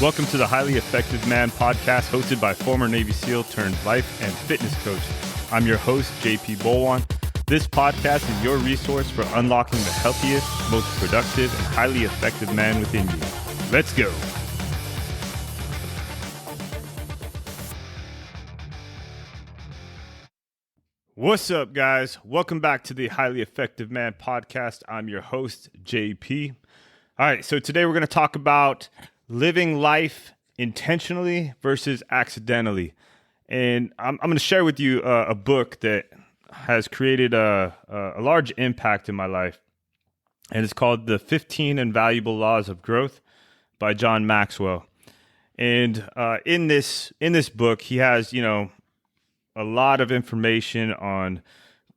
Welcome to the Highly Effective Man podcast, hosted by former Navy SEAL turned life and fitness coach. I'm your host, JP Bolwan. This podcast is your resource for unlocking the healthiest, most productive, and highly effective man within you. Let's go. What's up, guys? Welcome back to the Highly Effective Man podcast. I'm your host, JP. All right, so today we're going to talk about living life intentionally versus accidentally. And I'm going to share with you a book that has created a large impact in my life. And it's called The 15 Invaluable Laws of Growth by John Maxwell. And in this book, he has, a lot of information on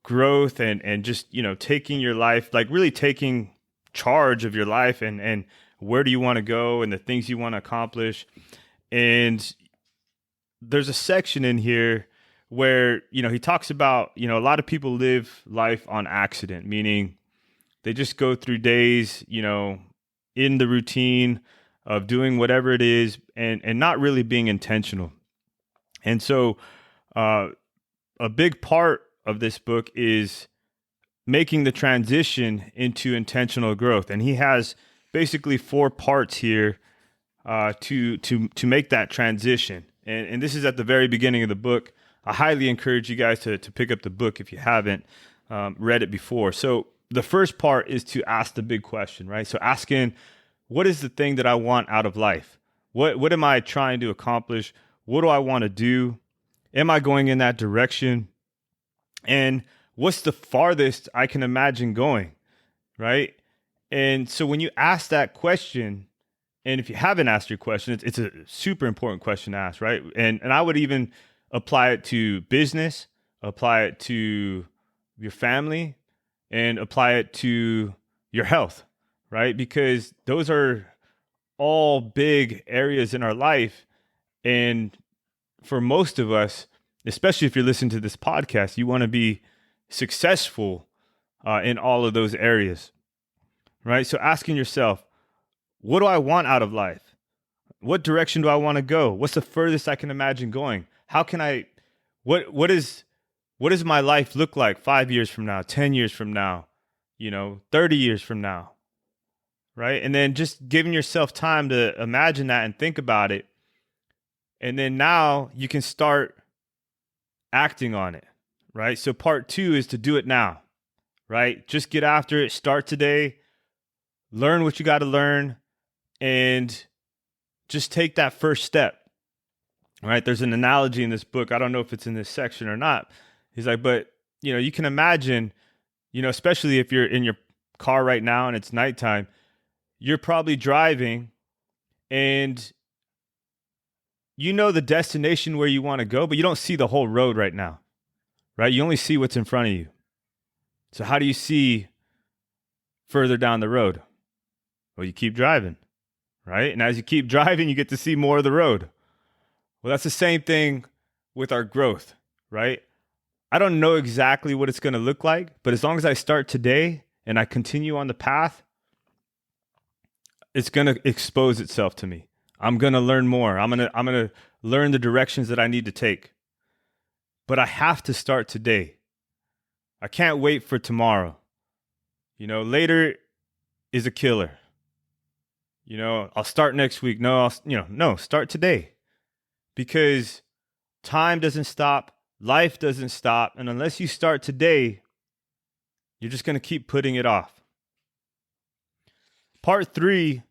growth and just, taking your life, like really taking charge of your life and where do you want to go and the things you want to accomplish. And there's a section in here where, he talks about, a lot of people live life on accident, meaning they just go through days, in the routine of doing whatever it is and not really being intentional. And so a big part of this book is making the transition into intentional growth. And he has basically 4 parts here to make that transition. And this is at the very beginning of the book. I highly encourage you guys to pick up the book if you haven't read it before. So the first part is to ask the big question, right? So asking, what is the thing that I want out of life? What am I trying to accomplish? What do I want to do? Am I going in that direction? And what's the farthest I can imagine going, right? And so when you ask that question, and if you haven't asked your question, it's a super important question to ask, right? And I would even apply it to business, apply it to your family, and apply it to your health, right? Because those are all big areas in our life. And for most of us, especially if you're listening to this podcast, you want to be successful in all of those areas, right? So asking yourself, what do I want out of life? What direction do I want to go? What's the furthest I can imagine going? How can I, what does my life look like 5 years from now, 10 years from now, 30 years from now, right? And then just giving yourself time to imagine that and think about it. And then now you can start acting on it, right? So part 2 is to do it now, right? Just get after it. Start today. Learn what you got to learn and just take that first step, right? There's an analogy in this book. I don't know if it's in this section or not. He's like, but, you can imagine, especially if you're in your car right now and it's nighttime, you're probably driving and the destination where you want to go, but you don't see the whole road right now, right? You only see what's in front of you. So how do you see further down the road? Well, you keep driving, right? And as you keep driving, you get to see more of the road. Well, that's the same thing with our growth, right? I don't know exactly what it's going to look like, but as long as I start today and I continue on the path, it's going to expose itself to me. I'm going to learn more. I'm going to learn the directions that I need to take. But I have to start today. I can't wait for tomorrow. Later is a killer. I'll start next week. No, no, start today. Because time doesn't stop, life doesn't stop, and unless you start today, you're just going to keep putting it off. Part 3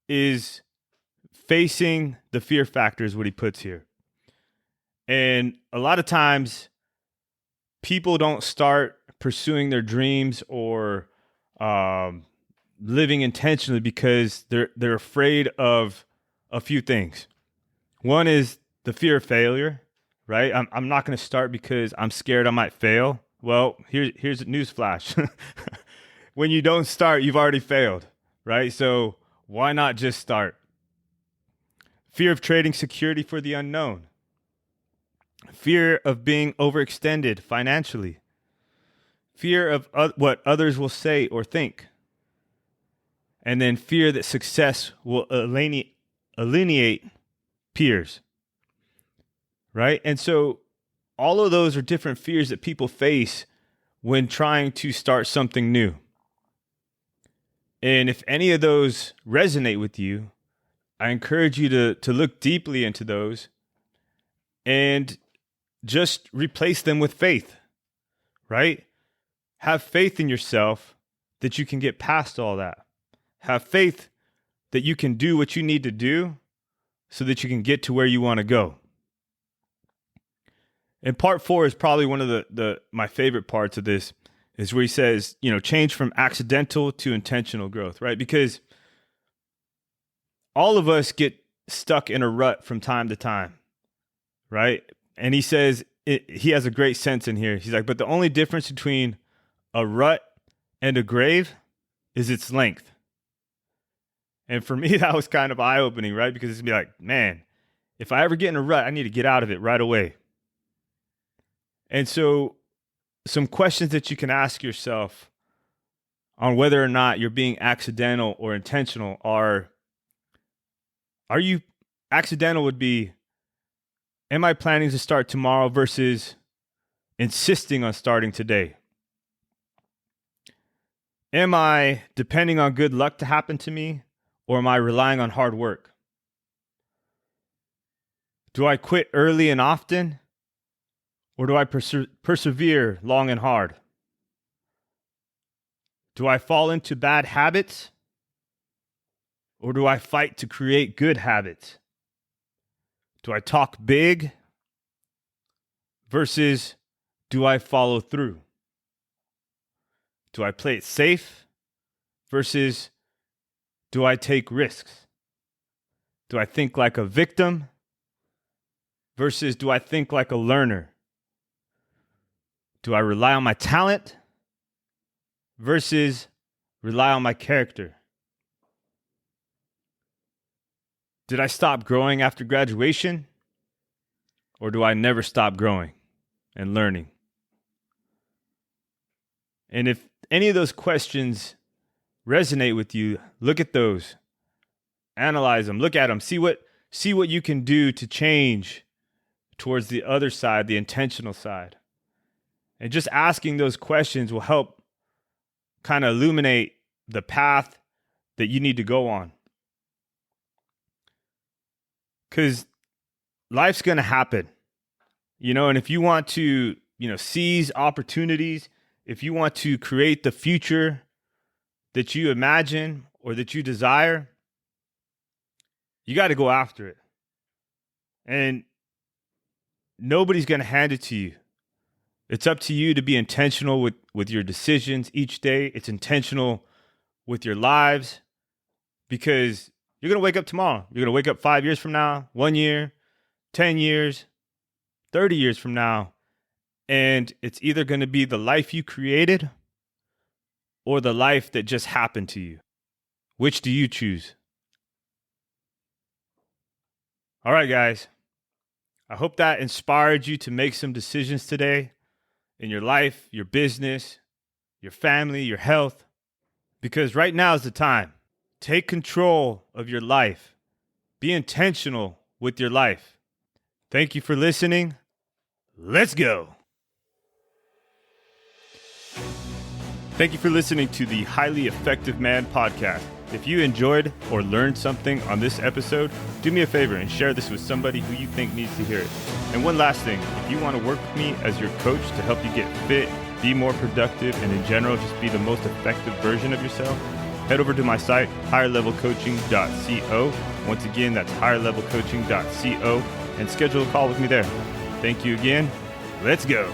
is facing the fear factor is what he puts here. And a lot of times people don't start pursuing their dreams or living intentionally because they're afraid of a few things. One is the fear of failure, right? I'm not going to start because I'm scared I might fail. Well, here's a news flash. When you don't start, you've already failed, right? So why not just start? Fear of trading security for the unknown. Fear of being overextended financially. Fear of what others will say or think. And then fear that success will alienate alienate peers, right? And so all of those are different fears that people face when trying to start something new. And if any of those resonate with you, I encourage you to look deeply into those and just replace them with faith, right? Have faith in yourself that you can get past all that. Have faith that you can do what you need to do so that you can get to where you want to go. And part 4 is probably one of my favorite parts of this, is where he says, change from accidental to intentional growth, right? Because all of us get stuck in a rut from time to time, right? And he says, he has a great sense in here. He's like, but the only difference between a rut and a grave is its length. And for me, that was kind of eye-opening, right? Because it's be like, man, if I ever get in a rut, I need to get out of it right away. And so some questions that you can ask yourself on whether or not you're being accidental or intentional are you accidental would be, am I planning to start tomorrow versus insisting on starting today? Am I depending on good luck to happen to me, or am I relying on hard work? Do I quit early and often, or do I persevere long and hard? Do I fall into bad habits, or do I fight to create good habits? Do I talk big versus do I follow through? Do I play it safe versus do I take risks? Do I think like a victim versus do I think like a learner? Do I rely on my talent versus rely on my character? Did I stop growing after graduation, or do I never stop growing and learning? And if any of those questions resonate with you, look at those, analyze them, look at them, see what you can do to change towards the other side, the intentional side. And just asking those questions will help kind of illuminate the path that you need to go on. Because life's going to happen, and if you want to, seize opportunities, if you want to create the future that you imagine or that you desire, you got to go after it. And nobody's going to hand it to you. It's up to you to be intentional with your decisions each day. It's intentional with your lives, because you're going to wake up tomorrow. You're going to wake up 5 years from now, 1 year, 10 years, 30 years from now. And it's either going to be the life you created or the life that just happened to you. Which do you choose? All right, guys. I hope that inspired you to make some decisions today in your life, your business, your family, your health. Because right now is the time. Take control of your life. Be intentional with your life. Thank you for listening. Let's go. Thank you for listening to the Highly Effective Man podcast. If you enjoyed or learned something on this episode, do me a favor and share this with somebody who you think needs to hear it. And one last thing, if you want to work with me as your coach to help you get fit, be more productive, and in general, just be the most effective version of yourself, head over to my site, higherlevelcoaching.co. Once again, that's higherlevelcoaching.co, and schedule a call with me there. Thank you again. Let's go.